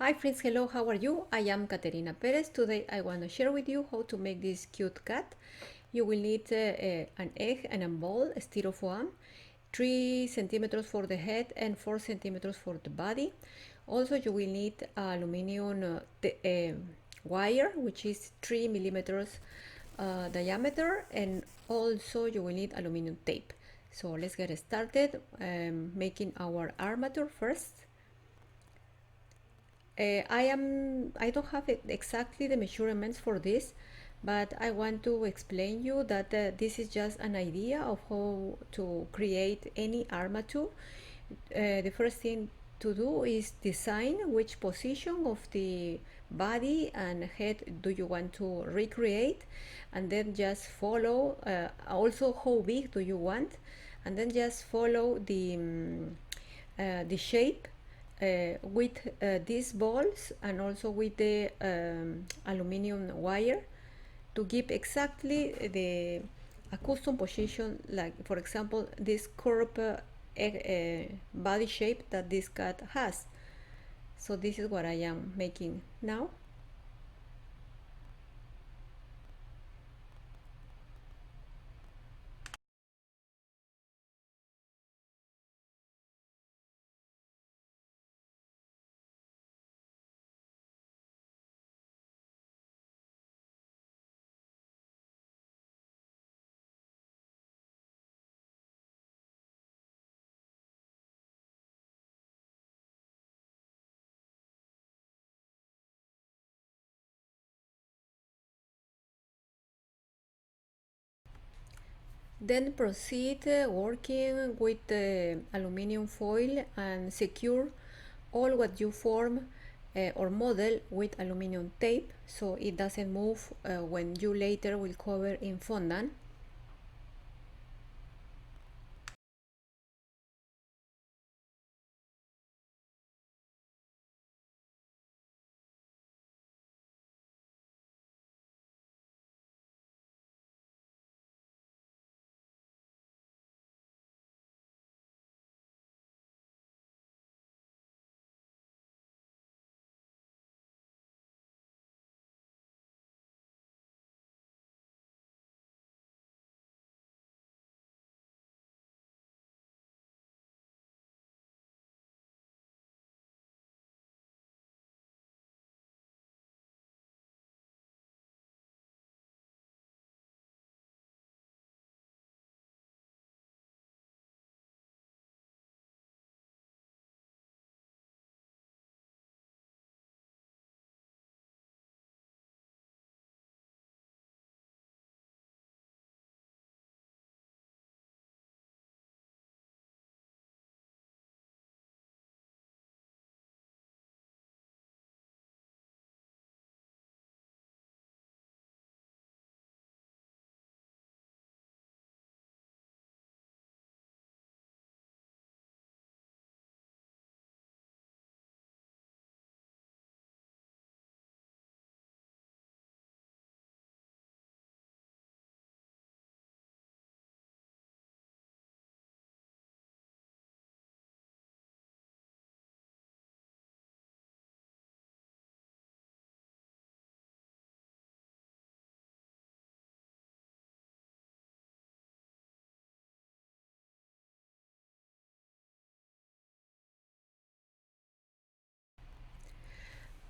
Hi friends, hello, how are you? I am Katerina Perez. Today I want to share with you how to make this cute cat. You will need an egg and a ball, styrofoam, 3 centimeters for the head and 4 centimeters for the body. Also you will need aluminum wire, which is 3 millimeters diameter, and also you will need aluminum tape. So let's get started making our armature first. I don't have exactly the measurements for this, but I want to explain you that this is just an idea of how to create any armature. The first thing to do is design which position of the body and head do you want to recreate, and then just follow also how big do you want, and then just follow the shape with these balls and also with the aluminum wire to give exactly a custom position, like for example this curved body shape that this cat has. So this is what I am making now. Then proceed working with the aluminum foil and secure all what you form or model with aluminum tape so it doesn't move when you later will cover in fondant.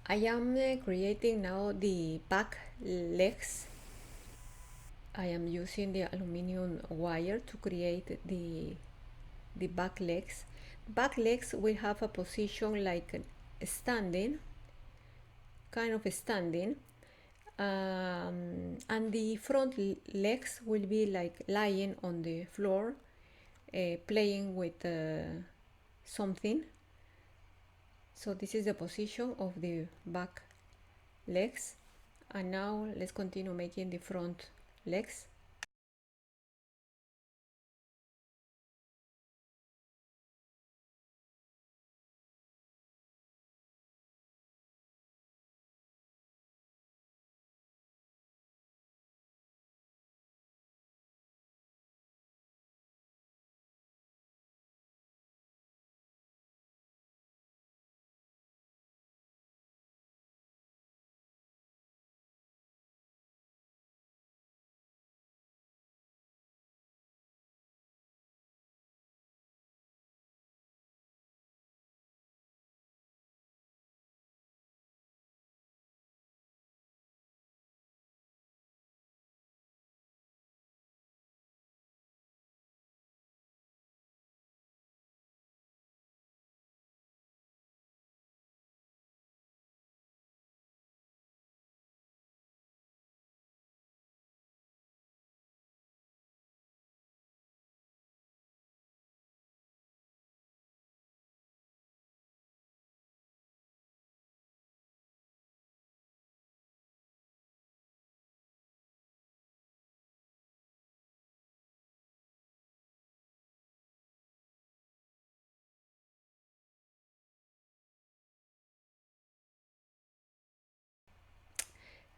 I am creating now the back legs. I am using the aluminum wire to create the back legs. Back legs will have a position like standing, kind of standing, and the front legs will be like lying on the floor, playing with something. So this is the position of the back legs, and now let's continue making the front legs.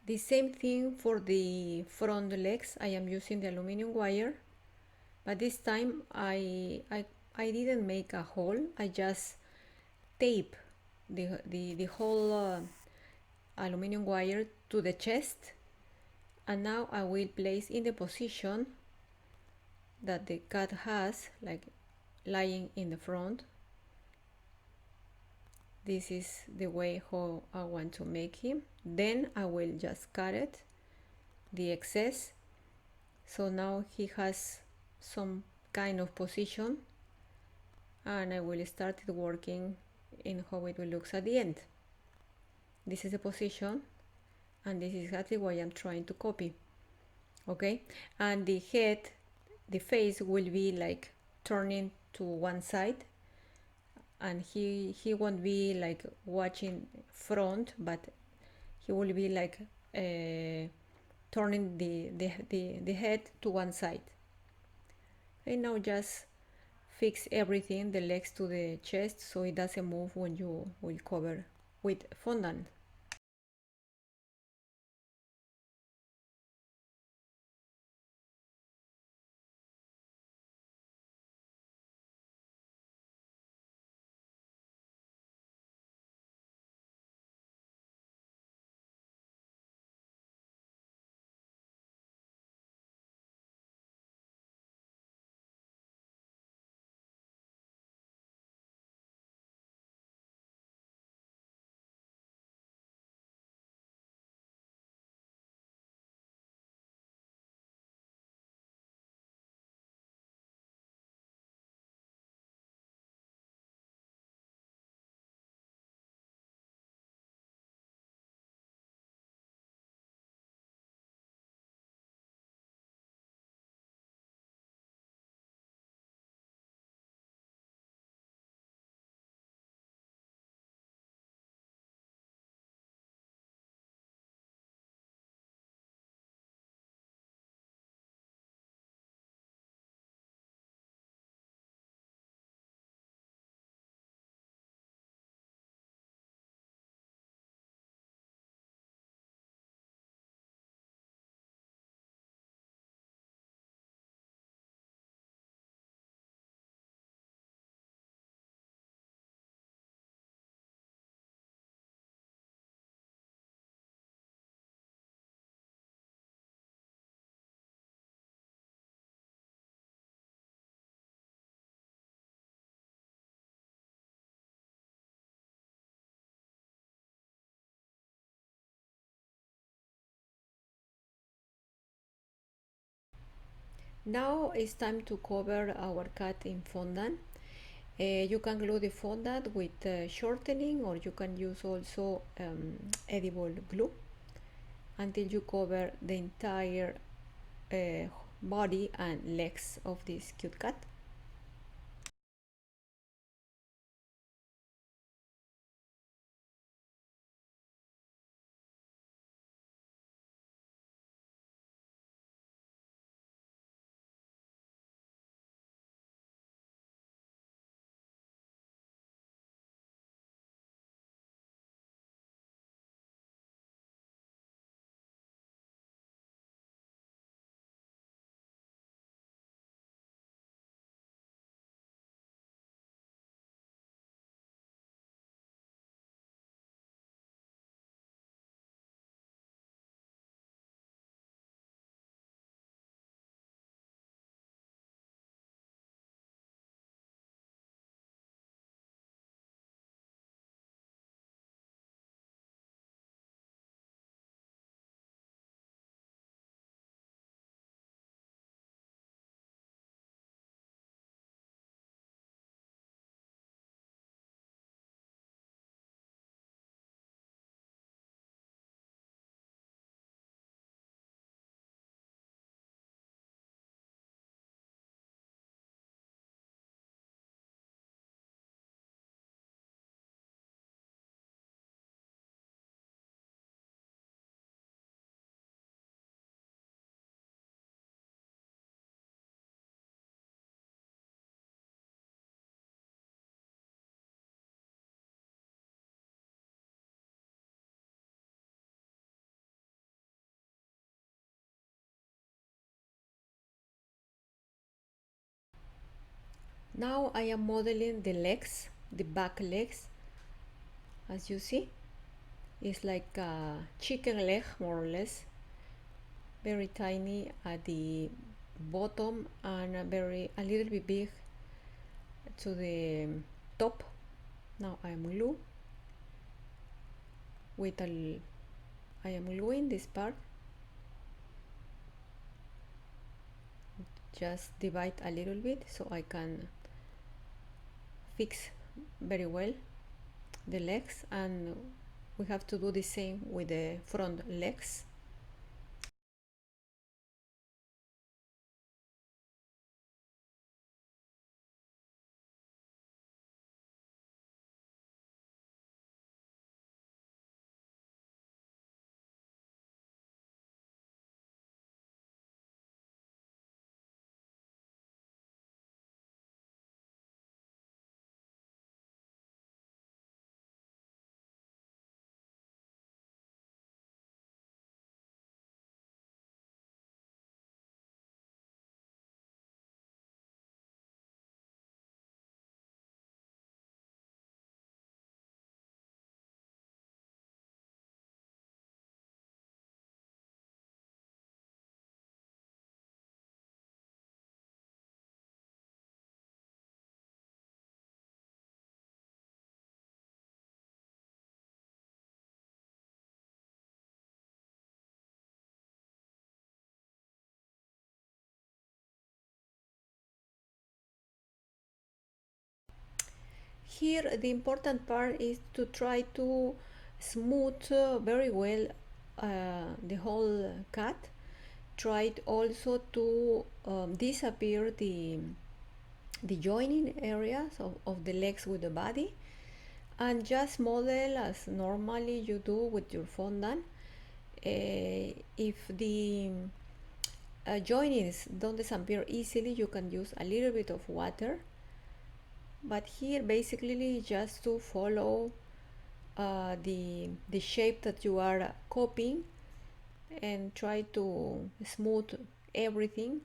The same thing for the front legs. I am using the aluminum wire, but this time I didn't make a hole. I just tape the whole aluminum wire to the chest, and now I will place in the position that the cat has, like lying in the front. This is the way how I want to make him. Then I will just cut it, the excess, so now he has some kind of position, and I will start working in how it will look at the end. This is the position, and this is exactly what I'm trying to copy. Okay, and the head, the face will be like turning to one side, and he won't be like watching front, but he will be like turning the head to one side. And now just fix everything, the legs to the chest, so it doesn't move when you will cover with fondant. Now it's time to cover our cat in fondant. You can glue the fondant with shortening, or you can use also edible glue until you cover the entire uh, body and legs of this cute cat. Now I am modeling the legs, the back legs. As you see, it's like a chicken leg, more or less, very tiny at the bottom and a little bit big to the top. Now I am I am gluing this part. Just divide a little bit so I can fix very well the legs, and we have to do the same with the front legs. Here the important part is to try to smooth very well the whole cut. Try also to disappear the joining areas of the legs with the body, and just model as normally you do with your fondant. If the joinings don't disappear easily, you can use a little bit of water, but here basically just to follow the shape that you are copying, and try to smooth everything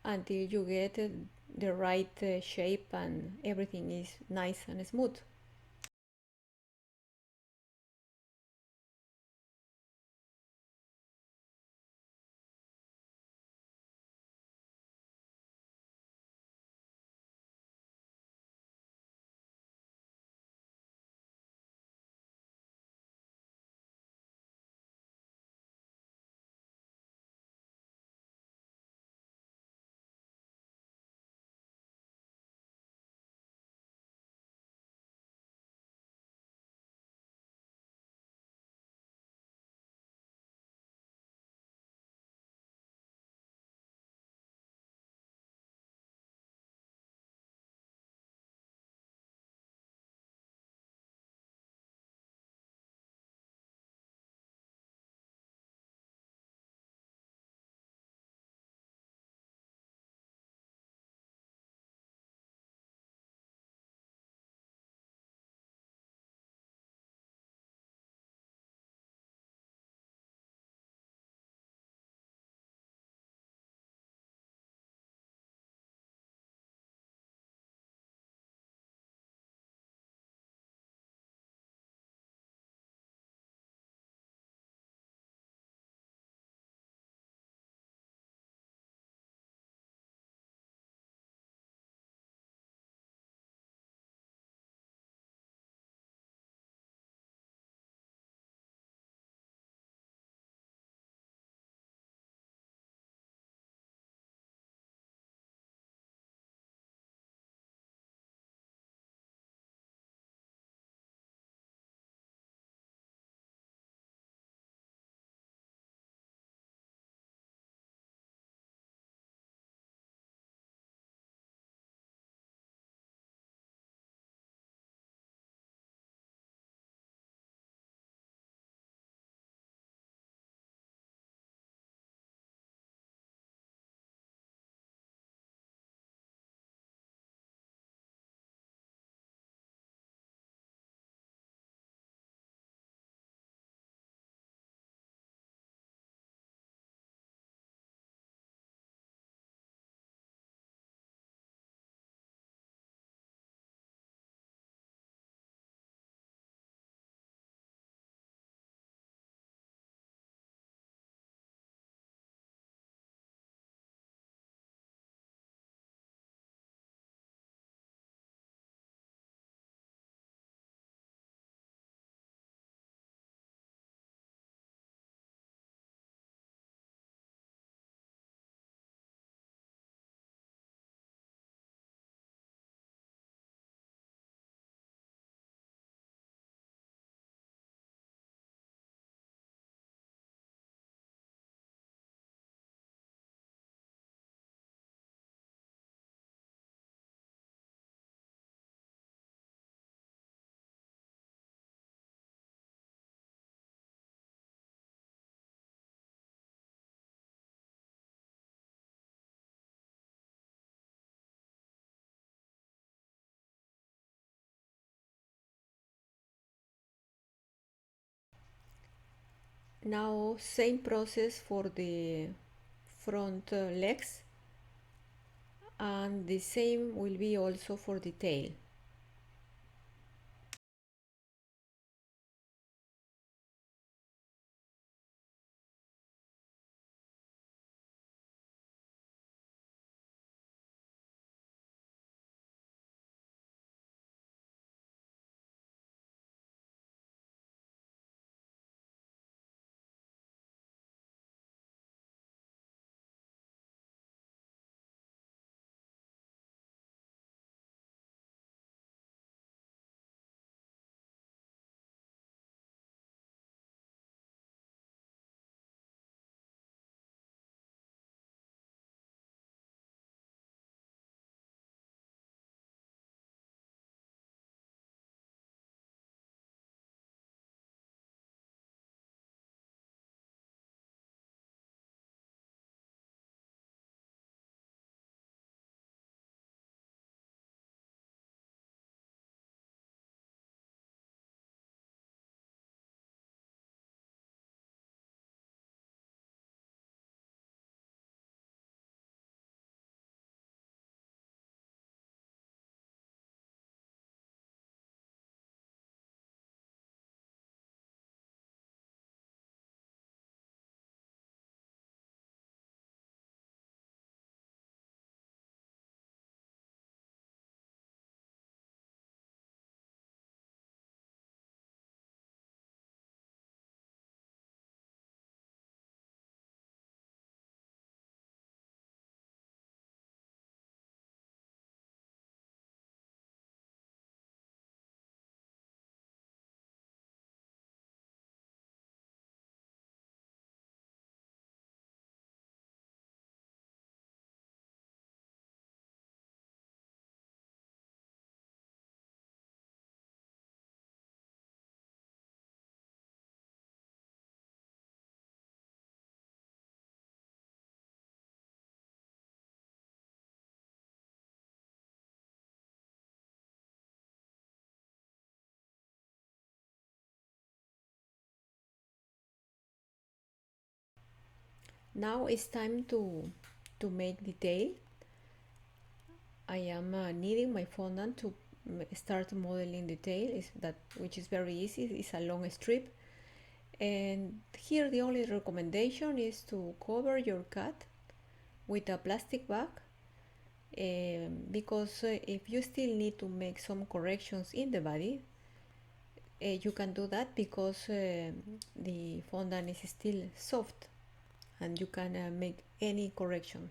until you get the right shape and everything is nice and smooth. Now same process for the front legs, and the same will be also for the tail. Now it's time to make the tail. I am kneading my fondant to start modeling the tail, which is very easy. It's a long strip, and here the only recommendation is to cover your cut with a plastic bag, because if you still need to make some corrections in the body, you can do that, because the fondant is still soft and you can make any correction.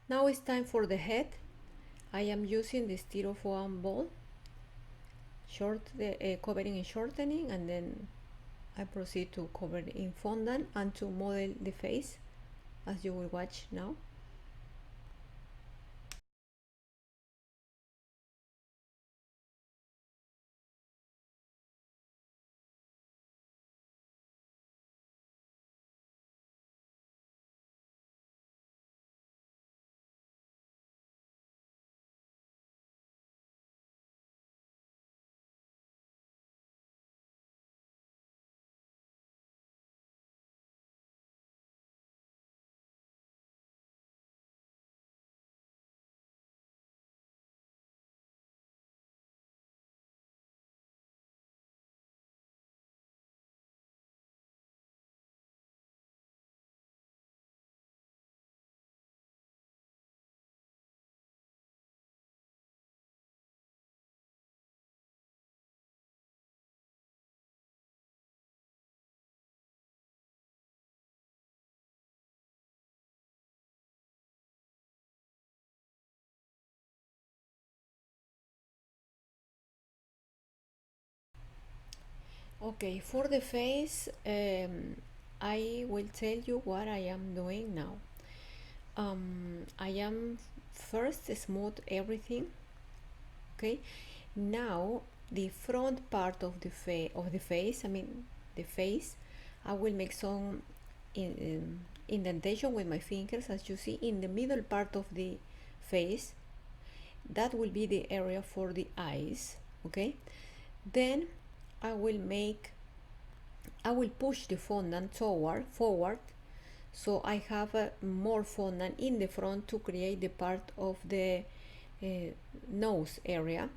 Now it's time for the head. I am using the styrofoam ball, covering in shortening, and then I proceed to cover in fondant and to model the face, as you will watch now. Okay, for the face, I will tell you what I am doing now. I am first smooth everything. Okay, now the front part of the face, I mean the face, I will make some indentation with my fingers, as you see in the middle part of the face. That will be the area for the eyes. Okay, then I will make I will push the fondant forward, so I have more fondant in the front to create the part of the uh, nose area.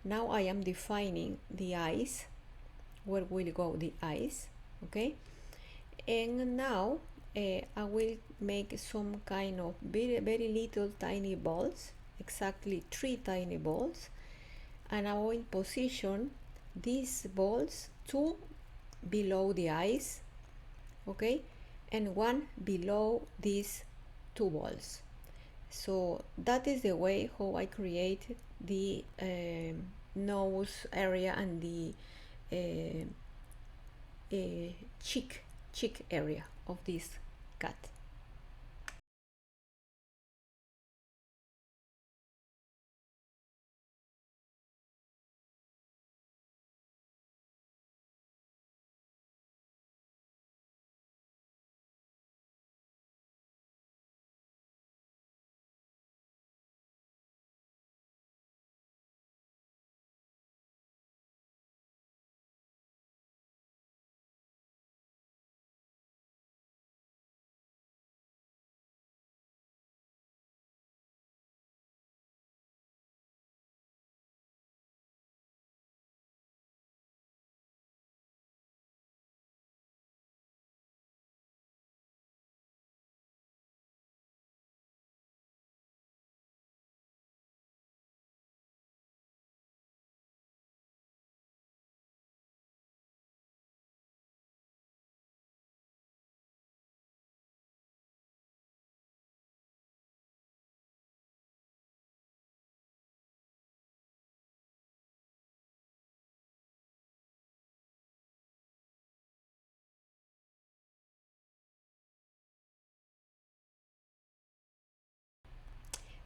Now I am defining the eyes, where will go the eyes. Okay, and now I will make some kind of very little tiny balls, exactly 3 tiny balls, and I will position these balls, two below the eyes, okay, and one below these two balls. So that is the way how I create the nose area and the uh, uh, cheek area of this cat.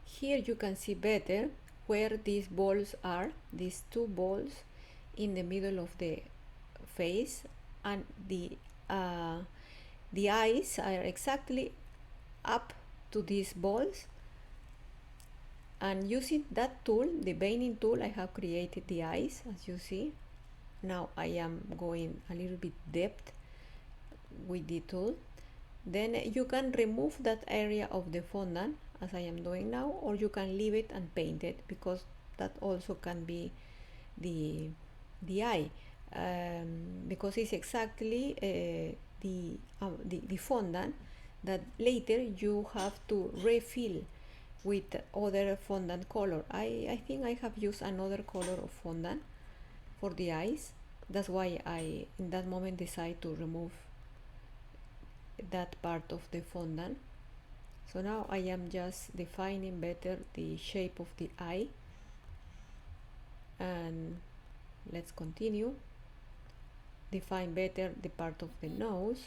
Here you can see better where these balls are, these two balls in the middle of the face, and uh, the eyes are exactly up to these balls. And using that tool, the veining tool, I have created the eyes, as you see. Now I am going a little bit depth with the tool. Then you can remove that area of the fondant, as I am doing now, or you can leave it and paint it, because that also can be the eye, because it's exactly the fondant that later you have to refill with other fondant color. I think I have used another color of fondant for the eyes. That's why I in that moment decide to remove that part of the fondant. So now I am just defining better the shape of the eye, and let's continue. Define better the part of the nose.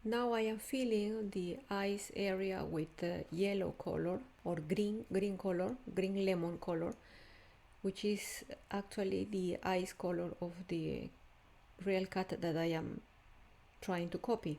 Now I am filling the eyes area with yellow color or green color, green lemon color, which is actually the eyes color of the real cat that I am trying to copy.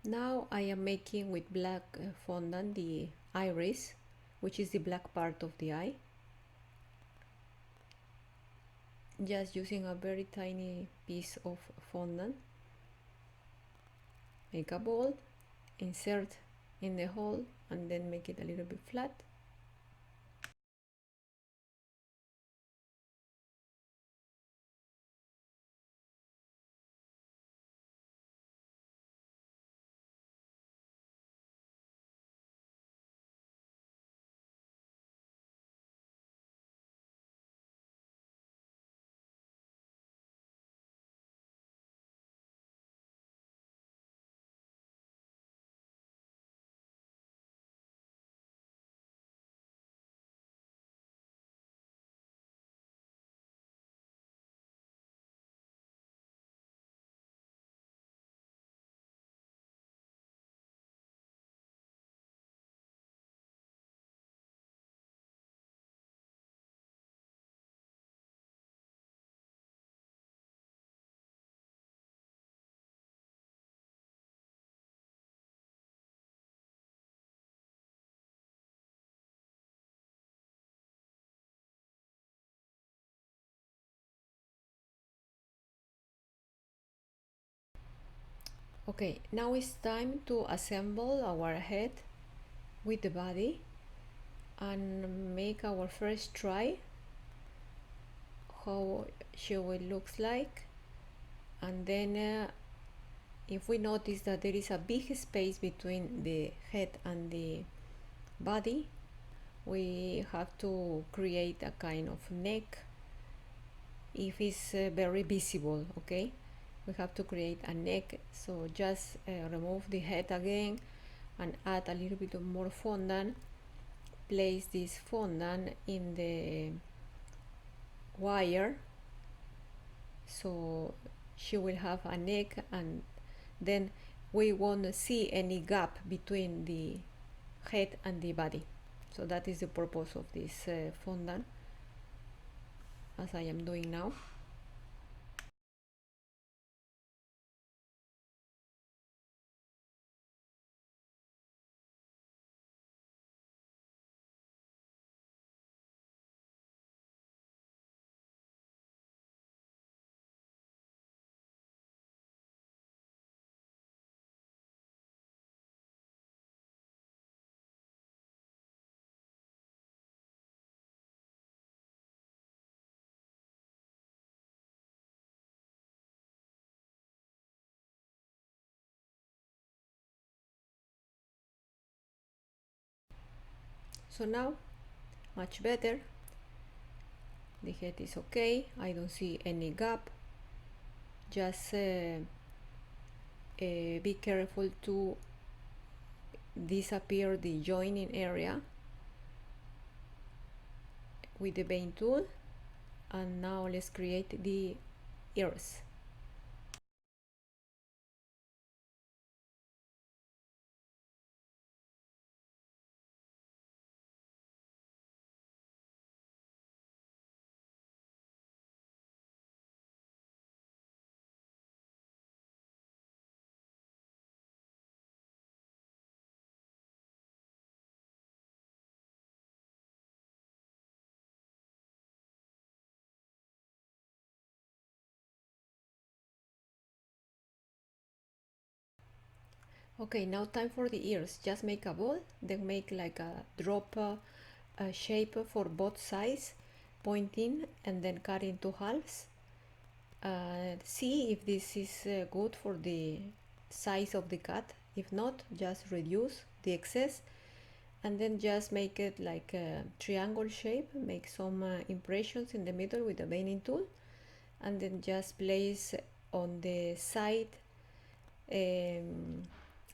Now I am making with black fondant the iris, which is the black part of the eye. just using a very tiny piece of fondant. Make a ball, insert in the hole, and then make it a little bit flat. Okay, now it's time to assemble our head with the body and make our first try how she will looks like. And then if we notice that there is a big space between the head and the body, we have to create a kind of neck if it's very visible. Okay, we have to create a neck, so just remove the head again and add a little bit of more fondant. Place this fondant in the wire so she will have a neck, and then we won't see any gap between the head and the body. So that is the purpose of this fondant, as I am doing now. So now much better, the head is okay, I don't see any gap. Just be careful to disappear the joining area with the vein tool. And now let's create the ears. Okay, now time for the ears. Just make a ball, then make like a drop shape for both sides, pointing, and then cut into halves. See if this is good for the size of the cut. If not, just reduce the excess, and then just make it like a triangle shape. Make some impressions in the middle with the veining tool, and then just place on the side,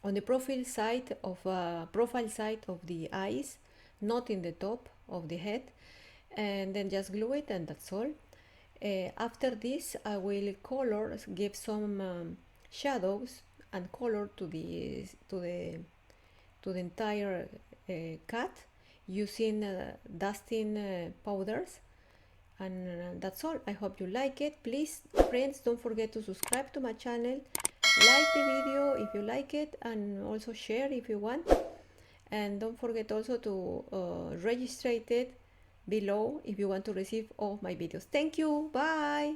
on the profile side of the eyes, not in the top of the head, and then just glue it, and that's all. After this, I will give some shadows and color to the entire cat using dusting powders. And that's all. I hope you like it. Please, friends, don't forget to subscribe to my channel, like the video if you like it, and also share if you want. And don't forget also to register it below if you want to receive all of my videos. Thank you. Bye.